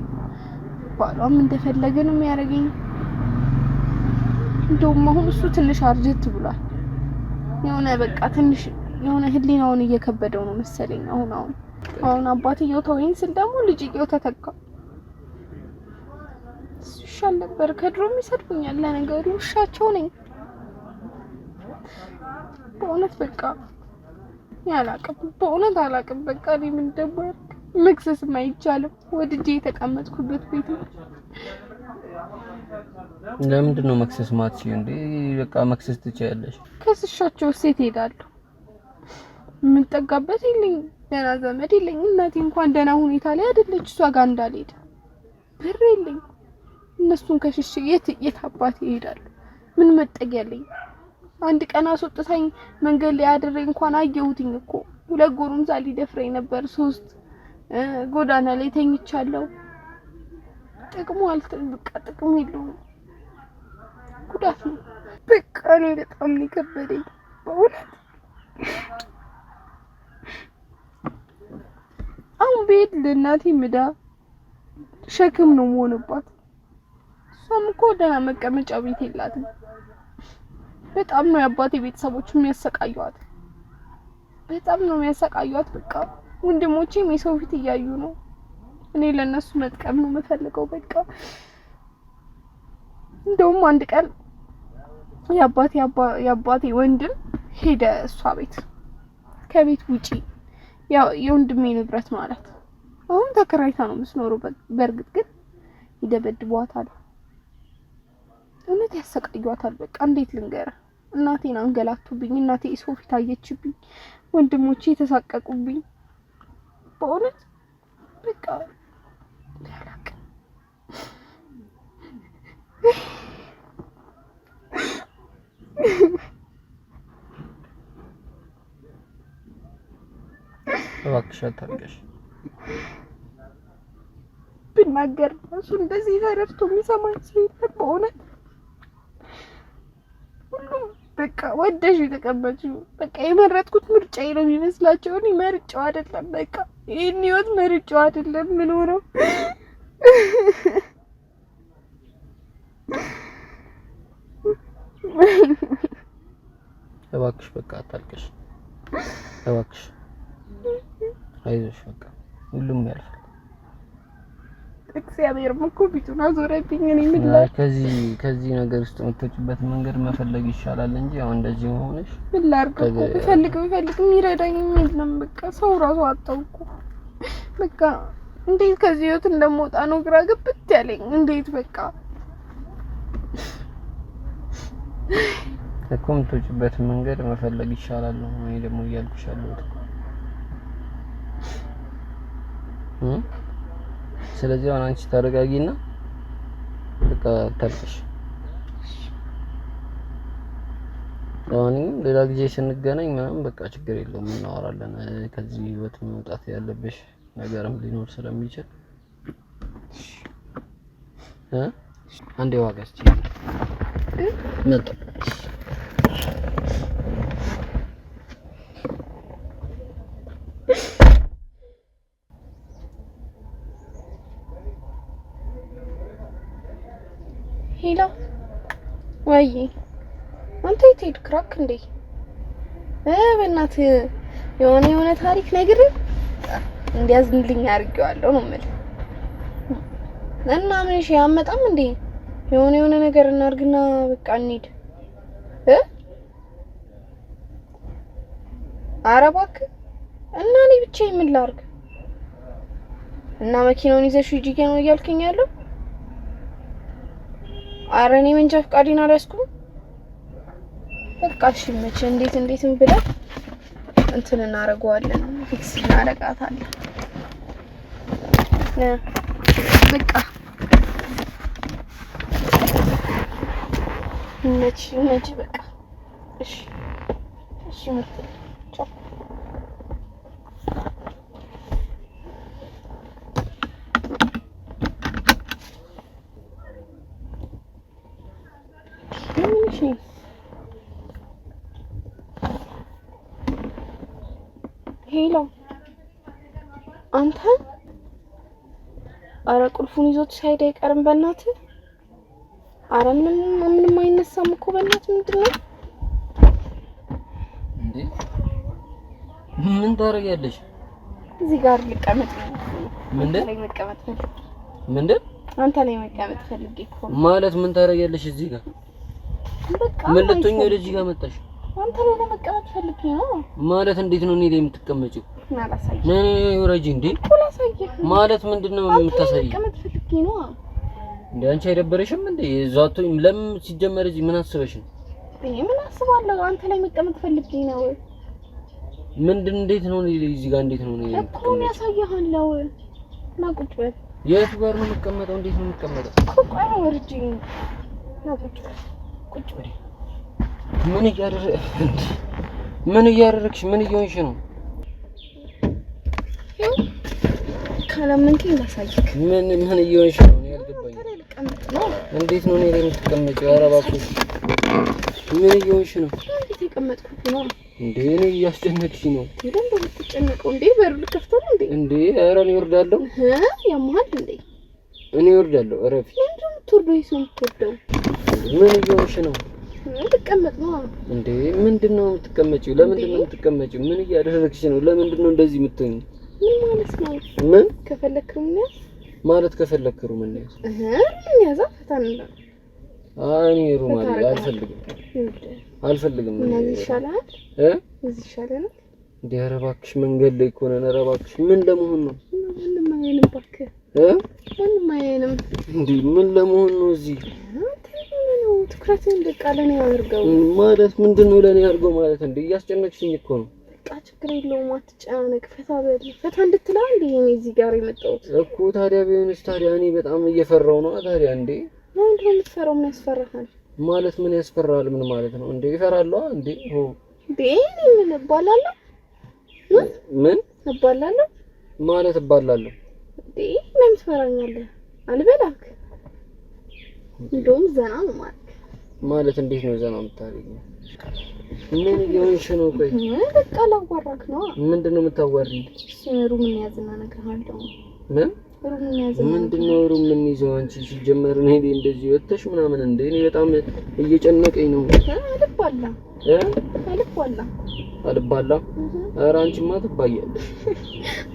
ባሏም እንደፈለገ ነው የሚያደርገኝ። እንደውም አሁን እሱ ትንሽ አርጀት ብሏል። የሆነ በቃ ትንሽ የሆነ ህሊናውን እየከበደው ነው መሰለኝ። አሁን አባትየው ተወኝ ስል ደግሞ ልጅየው ተተካ። ይሻል ነበር። ከድሮም ይሰድቡኛል። ለነገሩ ውሻቸው ነኝ በእውነት። በቃ ያላቅም በእውነት አላቅም። በቃ እኔ ምን ደባር መክሰስም አይቻልም። ወድጄ የተቀመጥኩበት ቤት ነው። ለምንድን ነው መክሰስ ማትችይው እንዴ? በቃ መክሰስ ትችያለሽ። ከስሻቸው ሴት ሄዳለሁ። የምጠጋበት የለኝ፣ ደህና ዘመድ የለኝ። እናቴ እንኳን ደህና ሁኔታ ላይ አይደለች። እሷ ጋር እንዳልሄድ ብር የለኝ። እነሱን ከሽሽ የት አባቴ ይሄዳሉ? ምን መጠጊያ አለኝ? አንድ ቀን አስወጥታኝ መንገድ ላይ አድሬ እንኳን አየሁትኝ እኮ። 2 ጎረምሳ ሊደፍረኝ ነበር። 3 ጎዳና ላይ ተኝቻለሁ። በቃ ጥቅም የለውም። ጉዳት ነው በቃ። እኔ በጣም ነው የከበደኝ በእውነት። አሁን ቤት ለእናቴ ምዳ ሸክም ነው የምሆንባት። እሷም እኮ ደህና መቀመጫ ቤት የላትም። በጣም ነው የአባቴ ቤተሰቦች የሚያሰቃዩት። በጣም ነው የሚያሰቃዩት። በቃ ወንድሞቼም የሰው ፊት እያዩ ነው። እኔ ለነሱ መጥቀም ነው የምፈልገው በቃ። እንደውም አንድ ቀን የአባቴ ወንድም ሄደ እሷ ቤት። ከቤት ውጪ ያው የወንድሜ ንብረት ማለት አሁን ተከራይታ ነው የምትኖረው። በእርግጥ ግን ይደበድቧታል፣ እውነት ያሰቃዩታል። በቃ እንዴት ልንገርህ? እናቴን አንገላቱብኝ። እናቴ ሰው ፊት አየችብኝ። ወንድሞቼ ተሳቀቁብኝ በእውነት በቃ ያላቅ እባክሽ አታልቅሽ። ብናገር እሱ እንደዚህ ተረድቶ የሚሰማኝ ሰው የለም በእውነት። ሁሉም በቃ ወደሽ የተቀበልሽው በቃ የመረጥኩት ምርጫዬ ነው የሚመስላቸው። እኔ መርጫው አይደለም በቃ ይሄን ህይወት መርጫው አይደለም ምን ሆነው እባክሽ በቃ አታልቅሽ እባክሽ። አይዞሽ በቃ ሁሉም ያልፋል። እግዚአብሔርም እኮ ፊቱን አዞረብኝ። እኔ ምን ላይ ከዚህ ነገር ውስጥ የምትወጪበት መንገድ መፈለግ ይሻላል እንጂ አሁን እንደዚህ ሆነሽ ምን ላድርግ? ብፈልግ የሚረዳኝ የለም። በቃ ሰው ራሱ አጣው እኮ በቃ እንዴት ከዚህ ህይወት እንደምወጣ ነው ግራ ገብት ያለኝ። እንዴት በቃ እኮ የምትወጪበት መንገድ መፈለግ ይሻላል ነው እኔ ደግሞ እያልኩሽ ያለሁት። ስለዚህ አሁን አንቺ ታረጋጊና በቃ ታልቅሽ። አሁን ሌላ ጊዜ ስንገናኝ ምናምን በቃ ችግር የለውም እናወራለን። ከዚህ ህይወት መውጣት ያለብሽ ነገርም ሊኖር ስለሚችል አንዴ ዋጋ እስኪ መጣ ሄሎ ወይ አንተ የት ሄድክ? ክራክ እንዴ? በእናትህ የሆነ ታሪክ ነግሬህ እንዲያዝንልኝ አድርጌዋለሁ ነው የምልህ። እና ምን እሺ አመጣም እንዴ? የሆነ ነገር እናድርግና በቃ እንሂድ። ኧረ እባክህ እና እኔ ብቻዬን ምን ላድርግ? እና መኪናውን ይዘሽ ሂጂ ነው እያልከኝ ያለው? ኧረ እኔ መንጃ ፈቃዴን አልያዝኩም። በቃ እሺ መቼ እንዴትም ብለን እንትን እናደርገዋለን፣ ፊክስ እናደርጋታለን። በቃ ነች በቃ እሺ መጥቶ ቻው። ሄሎ አንተ፣ ኧረ ቁልፉን ይዞት ሳይድ አይቀርም በእናትህ። ኧረ ምንም አይነሳም እኮ በእናትህ። ምንድን ነው እንዴ? ምን ታደርጊያለሽ? እዚህ ጋር ልቀመጥ። ምንድን ላይ መቀመጥ ፈልጌ። ምንድን አንተ ላይ መቀመጥ ፈልጌ እኮ ማለት ምን ታደርጊያለሽ እዚህ ጋር? በቃ ምን ልትሆኚ ወደዚህ ጋር መጣሽ? አንተ ላይ ለመቀመጥ ፈልጌ ነው ማለት። እንዴት ነው እኔ ላይ የምትቀመጪው? ናላሳይ ነይ ወረጂ። እንዴ ማለት ምንድነው የምታሳይ? መቀመጥ ፈልጌ ነው እንዴ? አንቺ አይደበረሽም እንዴ? ዛቶኝ ለምን ሲጀመር እዚህ ምን አስበሽ ነው? ምን አስባለሁ? አንተ ላይ መቀመጥ ፈልጌ ነው። ምንድን እንዴት ነው እዚህ ጋር እንዴት ነው እኮ ያሳየሃለሁ። ና ቁጭ በል። የት ጋር ነው የምትቀመጠው? እንዴት ነው የምትቀመጠው? ቆይ ነው ወርጂ። ና ቁጭ በል። ቁጭ በል። ምን እያደረግሽ ምን እየሆንሽ ነው? ካላመንከኝ ላሳይክ። ምን እየሆንሽ ነው? እኔ አልገባኝም። እንዴት ነው እኔ ላይ የምትቀመጪው? ኧረ እባክሽ ምን እየሆንሽ ነው? እንዴት የቀመጥኩት ነው እንዴ? እኔ እያስጨነቅሽ ነው። ለምን ብትጨነቀው እንዴ? በሩ ልከፍተው ነው እንዴ? እንዴ ኧረ እኔ እወርዳለሁ። ያማል እንዴ? እኔ እወርዳለሁ። እረፊ። ለምን የምትወርደው? ይሰው የምትወርደው ምን እየሆንሽ ነው? ልቀመጥ ነው እንዴ? ምንድነው የምትቀመጪው? ለምንድን ነው የምትቀመጪው? ምን እያደረግሽ ነው? ለምንድን ነው እንደዚህ የምትሆኚው? ምን ማለት ነው? ምን ከፈለክሩ ምን ማለት ከፈለክሩ ምን ያዝ ምን ያዛ ፈታን ነው። እኔ ሩማል አልፈልግም። እዚህ ይሻላል እዚህ ይሻላል እንዴ? ኧረ እባክሽ መንገድ ላይ እኮ ነን። ኧረ እባክሽ ምን ለመሆን ነው? ምንም አይሆንም እባክህ። ምንም አይሆንም እንዴ? ምን ለመሆን ነው እዚህ? ትኩረትን በቃ ለኔ አድርገው ማለት ምንድነው ለኔ አድርገው ማለት? እንዴ እያስጨነቅሽኝ እኮ ነው። በቃ ችግር የለውም አትጨናነቅ። ፈታ በል። ፈታ እንድትላ እንዴ እኔ እዚህ ጋር የመጣሁት እኮ። ታዲያ ቢሆንስ ታዲያ እኔ በጣም እየፈራሁ ነው። ታዲያ እንዴ ምንድነው የምትፈራው? ምን ያስፈራሃል? ማለት ምን ያስፈራል? ምን ማለት ነው እንዴ? እፈራለሁ እንዴ? እንዴ ምን እባላለሁ? ምን እባላለሁ ማለት እባላለሁ እንዴ? ምን ትፈራኛለህ? አልበላክ። እንደውም ዘና ነው ማለት እንዴት ነው ዘና የምታደርጊው? ምን እየሆንሽ ነው? ቆይ በቃ ላዋራክ ነው። ምንድነው የምታዋሪኝ? ሩም ምን ያዝና እነግርሃለሁ። ምን ሩም ምን ያዝና ምንድነው ሩም ምን ይዘው? አንቺ ሲጀመር ነው እንደዚህ ወጥተሽ ምናምን እንዴ? እኔ በጣም እየጨነቀኝ ነው። አልባላ። ኧረ አንቺማ ትባያለሽ።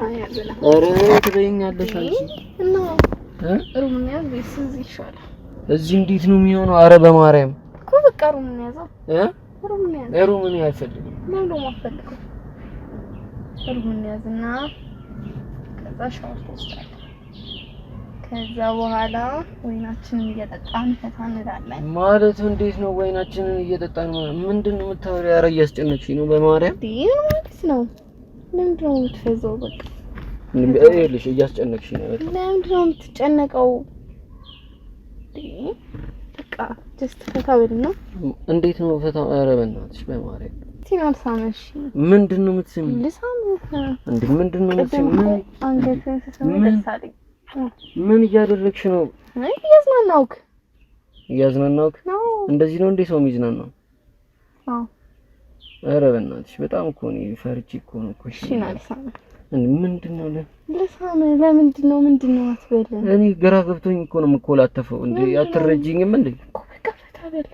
አይ አልበላ። ኧረ ትበይኛለሽ አንቺ። እና ሩም እንያዝ ወይስ እዚህ ይሻላል? እዚህ እንዴት ነው የሚሆነው? አረ በማርያም እኮ በቃ ሩም እንያዘው። ሩም እንያዝ። ሩም እኔ አልፈልግም። ለምን ነው የማትፈልገው? ሩም እንያዝና ከዛ ሻወር ትወስዳለህ። ከዛ በኋላ ወይናችንን እየጠጣን ፈታ እንላለን። ማለት እንዴት ነው ወይናችንን እየጠጣን? ምንድነው የምታወሪው? ኧረ እያስጨነቅሽኝ ነው በማርያም። ማለት ነው ምንድን ነው የምትፈዘው? በቃ ይኸውልሽ እያስጨነቅሽኝ ነው። ለምንድን ነው የምትጨነቀው? በቃ ጀስት ፈታ በልና። እንዴት ነው ፈታ? ኧረ በእናትሽ በማርያም ሲናል ሳመሽ ምንድን ነው የምትስሚው? ልሳምህ እንዴ ምንድን ነው የምትስሚው? አንገትህን ስትስመኝ ደስ አለኝ። ምን እያደረግሽ ነው? እያዝናናውክ። እያዝናናውክ? እንደዚህ ነው እንዴ ሰው የሚዝናናው? አዎ። ኧረ በእናትሽ በጣም እኮ ነው ፈርቼ እኮ ነው እኮ። እሺ ና ልሳምህ። ምንድን ነው ልሳምህ? ለምንድን ነው አትበል። እኔ ግራ ገብቶኝ እኮ ነው የምኮላተፈው። እንዴ አትረጂኝም እንዴ? እኮ በቃ ፈታ በል።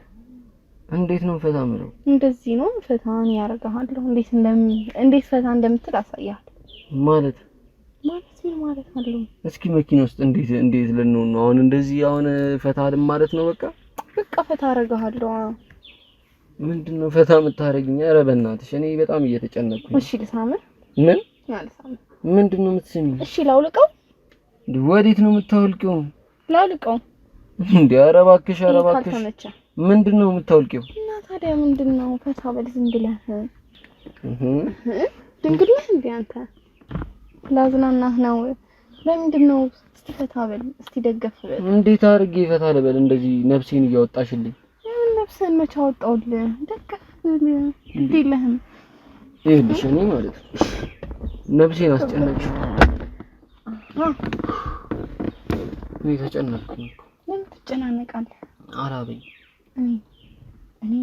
እንዴት ነው ፈታ የምለው? እንደዚህ ነው ፈታን ያደርግሃለሁ። እንዴት ፈታ እንደምትል አሳያለሁ። ማለት ምን ማለት አለው? እስኪ መኪና ውስጥ እንዴት ልንሆን ነው አሁን? እንደዚህ አሁን ፈታ አለ ማለት ነው። በቃ ፈታ አደርግሃለሁ። ምንድነው ፈታ የምታረጊኝ? ኧረ በእናትሽ እኔ በጣም እየተጨነቅኩኝ። እሺ ልሳምህ? ምን ያልሳምህ? ምንድነው የምትስሚኝ? እሺ ላውልቀው? ወዴት ነው የምታወልቂው? ላውልቀው እንዴ? ኧረ እባክሽ ምንድነው የምታወልቂው? እና ታዲያ ምንድነው? ፈታ በል ዝም ብለህ። ድንግል ነህ እንዴ አንተ? ላዝናናህ ነው። ለምንድነው? እስቲ ፈታ በል፣ እስቲ ደገፍ በል። እንዴት አድርጌ ፈታ ልበል? እንደዚህ ነፍሴን እያወጣሽልኝ። ምን ነፍስህን መቼ አወጣሁልህ? ደገፍ በል እንዴ ለህም። ይኸውልሽ እኔ ማለት ነፍሴን አስጨነቅሽ። እኔ ተጨነቅኩኝ እኮ። ለምን ትጨናነቃለህ? አራበኝ። እኔ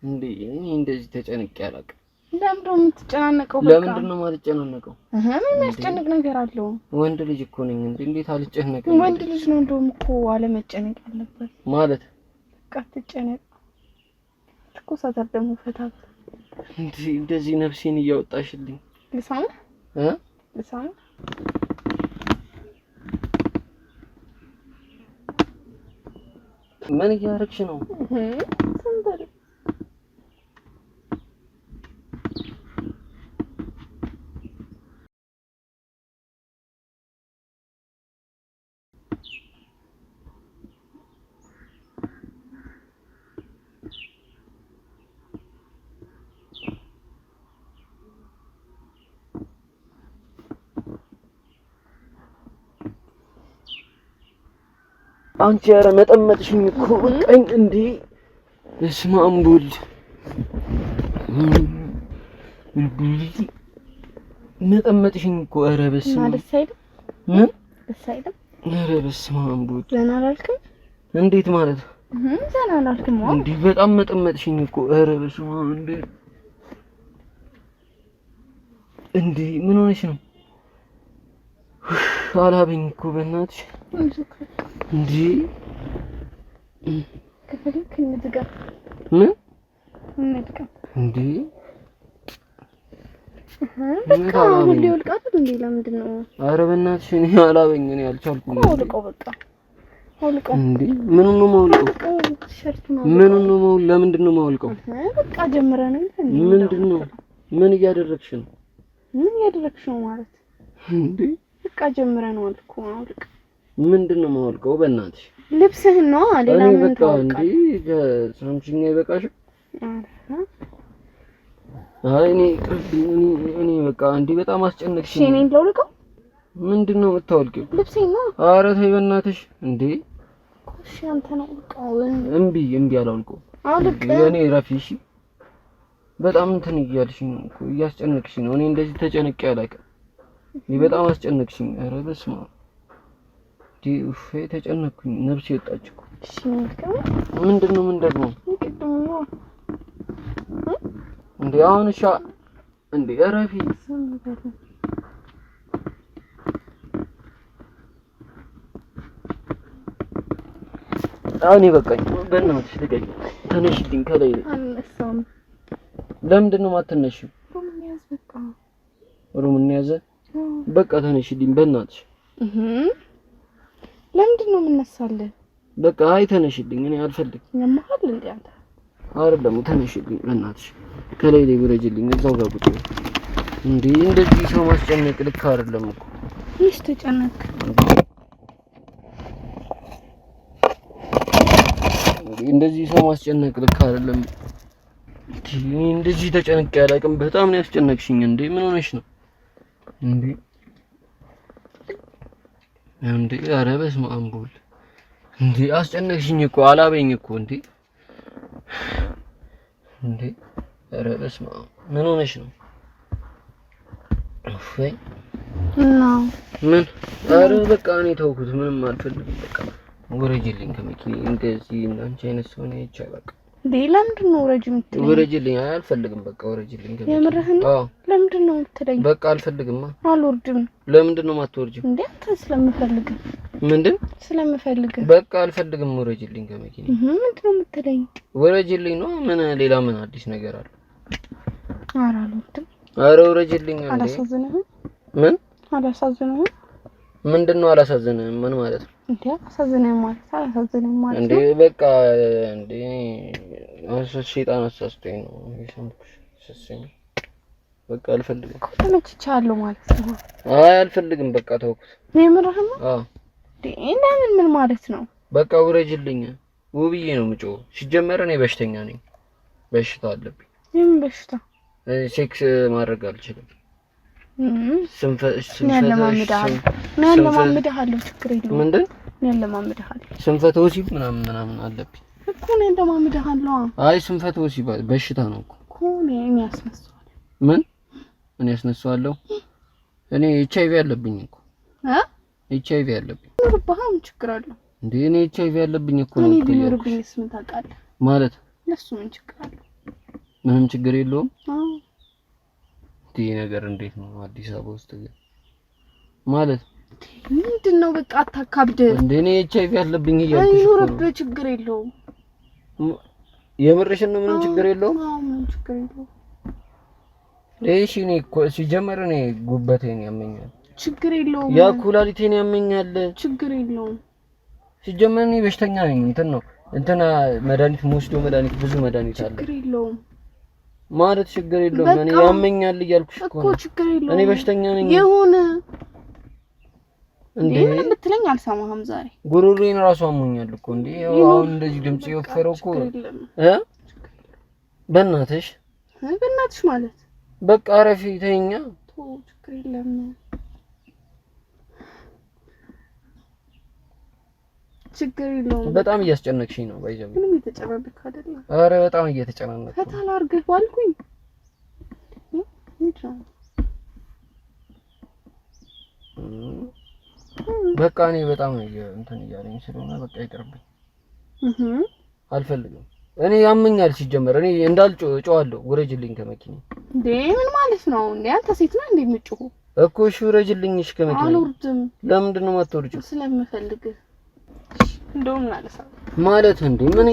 እንዴ እንደዚህ ተጨነቅ አላውቅም። ለምንድን ነው የምትጨናነቀው? ለምንድን ነው የማልጨናነቀው? ምን የሚያስጨንቅ ነገር አለው? ወንድ ልጅ እኮ ነኝ እንዴ! እንዴት አልጨነቅም? ወንድ ልጅ ነው እንደውም እኮ አለመጨነቅ ያለበት ማለት። በቃ ትጨነቅ እኮ ሳታር ደግሞ ፈታ እንዴ! እንደዚህ ነፍሴን እያወጣሽልኝ። ልሳምህ? ልሳምህ? ምን እያደረግሽ ነው? አንቺ ኧረ መጠመጥሽኝ እኮ በቃኝ እንዴ! በስመ አብ ወልድ መጠመጥሽኝ እኮ። ኧረ በስመ አብ ደስ አይልም? ምን ደስ አይልም? ኧረ በስመ አብ ወልድ ዘና አላልክም? እንዴት ማለት? ዘና አላልክም እንዴ? በጣም መጠመጥሽኝ እኮ። ኧረ በስመ አብ እንዴ ምን ሆነሽ ነው? አላበኝ እኮ በእናትሽ እንዴ! ከፈልክ እንድጋ ምን እንድጋ እንዴ? በቃ ሁሌ ወልቃት እንዴ? ለምንድን ነው? ኧረ በእናትሽ እኔ አላበኝ። እኔ አልቻልኩም። አውልቀው በቃ አውልቀው እንዴ! ምኑን ነው የማውልቀው? ምኑን ነው የማውልቀው? ለምንድን ነው የማውልቀው? በቃ ጀምረን እንዴ? ምንድን ነው? ምን እያደረግሽ ነው? ምን እያደረግሽ ነው ማለት እንዴ? በቃ ጀምረን አልኩ። አውልቅ። ምንድን ነው የማወልቀው? በእናትሽ ልብስህን ነው ሌላ ምን ታወልቃለህ? እንዴ ከሳምሽኝ አይበቃሽም? አይ እኔ በቃ እንዴ በጣም አስጨነቅሽኝ። እሺ እኔን ላውልቀው? ምንድን ነው የምታወልቂው? ልብሴን ነው። ኧረ ተይ በእናትሽ እንዴ! እሺ አንተ ነው አውልቀው። እምቢ አላውልቀው። አውልቅ። እኔ ረፊሽ በጣም እንትን እያልሽኝ ነው እኮ እያስጨነቅሽኝ ነው። እኔ እንደዚህ ተጨነቄ አላውቅም። በጣም አስጨነቅሽኝ። ኧረ በስመ አብ ኡፍ ተጨነቅኩኝ። ነፍሴ ወጣች እኮ። እሺ ምንድነው? ምን ደግሞ እንዴ? አሁን እሺ እንዴ እረፊ። አሁን በቃኝ። በእናትሽ ልቀኝ። ተነሽልኝ ከላይ። አልነሳም። ለምንድን ነው የማትነሺው? ሩም ያዘ። በቃ ተነሽልኝ በእናትሽ። ለምንድን ነው የምነሳልህ? በቃ አይ ተነሽልኝ፣ እኔ አልፈልግም። ያመሃል እንዴ አንተ? አይደለም ተነሽልኝ በእናትሽ፣ ከላይ ላይ ውረጅልኝ፣ እዛው ጋር ቁጭ በይ። እንዴ እንደዚህ ሰው ማስጨነቅ ልክ አይደለም እኮ። እሺ ተጨነቅ። እንደዚህ ሰው ማስጨነቅ ልክ አይደለም። እንደዚህ ተጨነቅ ያላቅም። በጣም ነው ያስጨነቅሽኝ። እንዴ ምን ሆነሽ ነው እንዴ? እንዴ ኧረ በስመ አብ ወልድ። እንዴ አስጨነቅሽኝ እኮ አላበኝ እኮ እንዴ እንዴ ኧረ በስመ አብ ምን ሆነሽ ነው? ወይ ምን? ኧረ በቃ እኔ ተውኩት፣ ምንም አልፈልግም። በቃ ወረጅልኝ ከመኪናዬ። እንደዚህ እንዳንቺ አይነት ሰው ነው ይቻላል። ለምንድን ነው ወረጅ የምትለኝ? ወረጅልኝ። አልፈልግም። በቃ ወረጅልኝ ከመኪናዬ። የምርህን? አዎ። ለምንድን ነው የምትለኝ? በቃ አልፈልግማ። አልወርድም። ለምንድን ነው የማትወርጂው? እንዴ አንተ ስለምፈልግ። ምንድን? ስለምፈልግ። በቃ አልፈልግም። ወረጅልኝ ከመኪናዬ። ምንድን ነው የምትለኝ? ወረጅልኝ ነው። ምን ሌላ ምን አዲስ ነገር አለ? ኧረ አልወርድም። ኧረ ወረጅልኝ። እንዴ አላሳዝንህም? ምን አላሳዝንህም? ምንድን ነው አላሳዝንህም? ምን ማለት ነው? እንዴ አላሳዝንህም ማለት እንዴ በቃ እንዴ ሸይጣን አሳስቶኝ ነው የሰምኩሽ። በቃ አልፈልግም። ተመችቻለሁ ማለት ነው። አይ አልፈልግም። በቃ ተውኩት። የምርህን ነው? አዎ። ለምን ምን ማለት ነው? በቃ ውረጅልኝ። ውብዬ ነው የምጮኸው። ሲጀመር እኔ በሽተኛ ነኝ፣ በሽታ አለብኝ። የምን በሽታ? ሴክስ ማድረግ አልችልም። ያለማምድሃለሁ፣ ችግር የለውም። ምንድን ያለማምድሃለሁ? ስንፈተ ወሲብ ምናምን አለብኝ እኮ ነው። ያለማምድሃለሁ። አይ ስንፈተ ወሲብ በሽታ ነው እኮ እኔ ያስነሳዋል። ምን? እኔ ያስነሳዋለሁ? እኔ ኤችአይቪ አለብኝ እኮ። ኤችአይቪ አለብኝ። ኑርብሃም ችግር አለው እንዴ? እኔ ኤችአይቪ አለብኝ እኮ ነው። እኔ ቢኖርብኝስ ምን ታውቃለህ? ማለት ለሱ ምን ችግር አለው? ምንም ችግር የለውም። አዎ። ይሄ ነገር እንዴት ነው አዲስ አበባ ውስጥ ግን ማለት ምንድነው? በቃ አታካብድ እንዴ! እኔ ኤችአይቪ አለብኝ እያልኩሽ እኮ ነው። ይኖርብህ፣ ችግር የለውም። የምርሽን ነው? ምንም ችግር የለውም። አዎ ምንም ችግር የለውም። እሺ እኔ እኮ ሲጀመር እኔ ጉበቴን ያመኛል። ችግር የለውም። ያ ኩላሊቴን ያመኛል። ችግር የለውም። ሲጀመር እኔ በሽተኛ ነኝ። እንትና መድኃኒት የምወስደው መድኃኒት ብዙ መድኃኒት አለ። ችግር የለውም ማለት ችግር የለውም። እኔ ያመኛል እያልኩሽ እኮ ችግር የለውም። እኔ በሽተኛ ነኝ። ይሁን እንዴ ምን የምትለኝ አልሰማህም። ዛሬ ጉሮሮዬን ራሱ አሞኛል እኮ እንዴ። አሁን እንደዚህ ድምጽ የወፈረው እኮ በእናትሽ ማለት በቃ አረፊ ተይኛ። ችግር የለም። ችግር የለውም። በጣም እያስጨነቅሽኝ ነው። ባይዘው ምንም እየተጨናነቅክ አይደለም። ኧረ በጣም እየተጨናነቅኩ ነው። ፈታላ አድርገህ ባልኩኝ በቃ እኔ በጣም እንትን እያለኝ ስለሆነ በቃ ይቅርብኝ። አልፈልግም። እኔ ያመኛል ሲጀመር። እኔ እንዳልጮዋለሁ። ውረጅልኝ ከመኪና። እንዴ ምን ማለት ነው እንዴ? አንተ ሴት ነህ እንዴ የምትጮኸው? እኮ እሺ ውረጅልኝ። እሺ ከመኪና አልወርድም። ለምንድን ነው የማትወርጂው? ስለምፈልግ። እንደውም አለሳ ማለት እንዴ ምን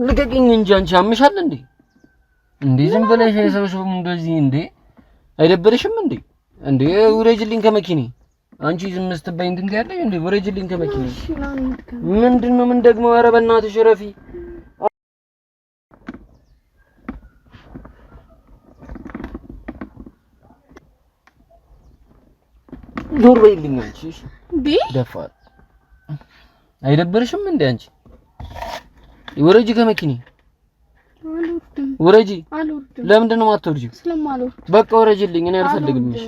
ልቀቂኝ እንጂ አንቺ አምሻል እንዴ? እንዴ ዝም ብለሽ የሰውሽም እንደዚህ እንዴ አይደብርሽም እንዴ? እንዴ ውረጅልኝ ከመኪኔ። አንቺ ዝም ስትበይ እንትን ያለሽ እንዴ? ውረጅልኝ ከመኪኔ። ምንድነው? ምን ደግሞ? ኧረ በእናትሽ ረፊ። ዞር በይልኝ አንቺ እንዴ ደፋር። አይደብርሽም እንዴ አንቺ? ውረጂ ከመኪኔ። ውረጂ። ለምንድን ነው የማትወርጂው? ስለማልወርድ። በቃ ውረጂልኝ። እኔ አልፈልግም። እሺ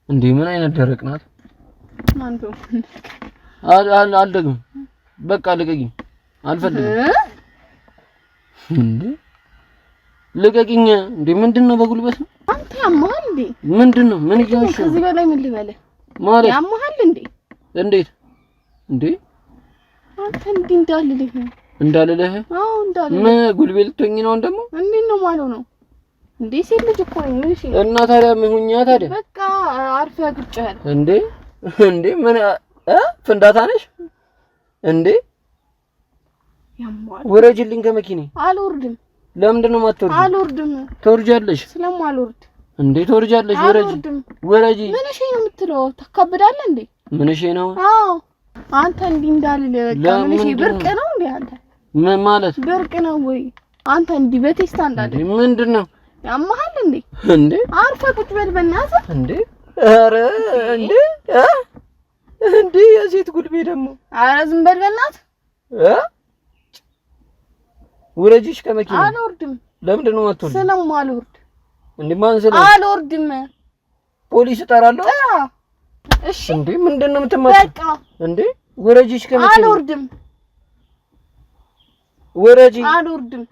እንዴ ምን አይነት ደረቅ ናት? ማንዶ አልደግም። በቃ ልቀቂኝ። አልፈልግም። እንዴ ልቀቂኝ። እንዴ ምንድነው? በጉልበት ነው? አንተ ያማል እንዴ? ምንድነው? ምን ይሆንሽ? ከዚህ በላይ ምን ልበልህ? ማለት ያማል እንዴ? እንዴት እንዴ? አንተ እንዴ እንዳልልህ? አዎ እንዳልልህ። ምን ጉልቤ ልትሆኚ ነው ደግሞ? እንዴት ነው ማለት ነው እንዴ? ሴት ልጅ እኮ ነኝ። እሺ እና ታዲያ ምን ሁኛ ታዲያ? በቃ አርፈህ ቁጭ በል። እንዴ ምን ፍንዳታ ነሽ እንዴ? ያማል። ውረጅልኝ ከመኪኔ። አልወርድም። ለምንድን ነው የማትወርጂው? አልወርድም። ትወርጃለሽ። ስለማልወርድ እንዴ ትወርጃለሽ? ወረጂ ምን እሺ ነው የምትለው? ታካብዳለህ እንዴ? ምን እሺ ነው? አዎ አንተ እንዲህ እንዳልል በቃ ምን እሺ ብርቅ ነው እንዴ? አንተ ምን ማለት ብርቅ ነው ወይ? አንተ እንዲህ በቴስታ እንዳለ ምንድነው? ያማሃል እንዴ? እንዴ አርፈህ ቁጭ በል በእናትህ። እንዴ ኧረ እንዴ እንዴ የሴት ጉልቤ ደግሞ ኧረ ዝም በል በእናትህ። ውረጂሽ ከመኪና። አልወርድም። ለምንድን ነው የማትወርጂው? ስለማልወርድ። እንዴ ማን ስለ አልወርድም። ፖሊስ እጠራለሁ። እሺ እንዴ ምንድን ነው የምትማጪው? በቃ እንዴ ውረጂሽ ከመኪና። አልወርድም። ውረጂ። አልወርድም።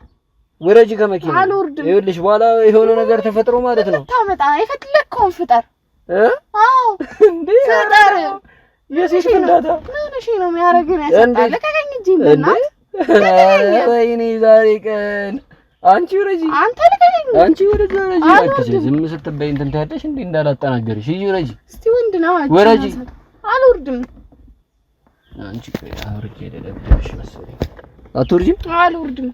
ውረጂ ከመኪና። አልወርድም። ይኸውልሽ በኋላ የሆነ ነገር ተፈጥሮ ማለት ነው ታመጣ የፈለግከውን ፍጠር። አዎ እንዴ ፍጠር። የሴት ፍንዳታ ምን እሺ ነው የሚያደርግህ? ያሰጣል። ለቀቀኝ እንጂ እናት። ወይኔ ዛሬ ቀን አንቺ ውረጂ። አንተ ለቀቀኝ። አንቺ ወረጂ ወረጂ። አትችይ ዝም ስትበይ እንትን ታያለሽ እንዴ እንዳላጠናገርሽ። እሺ ውረጂ። እስቲ ወንድ ነው ወረጂ። አልወርድም። አንቺ አውርጄ ደደብሽ መሰለኝ። አትወርጂም? አልወርድም።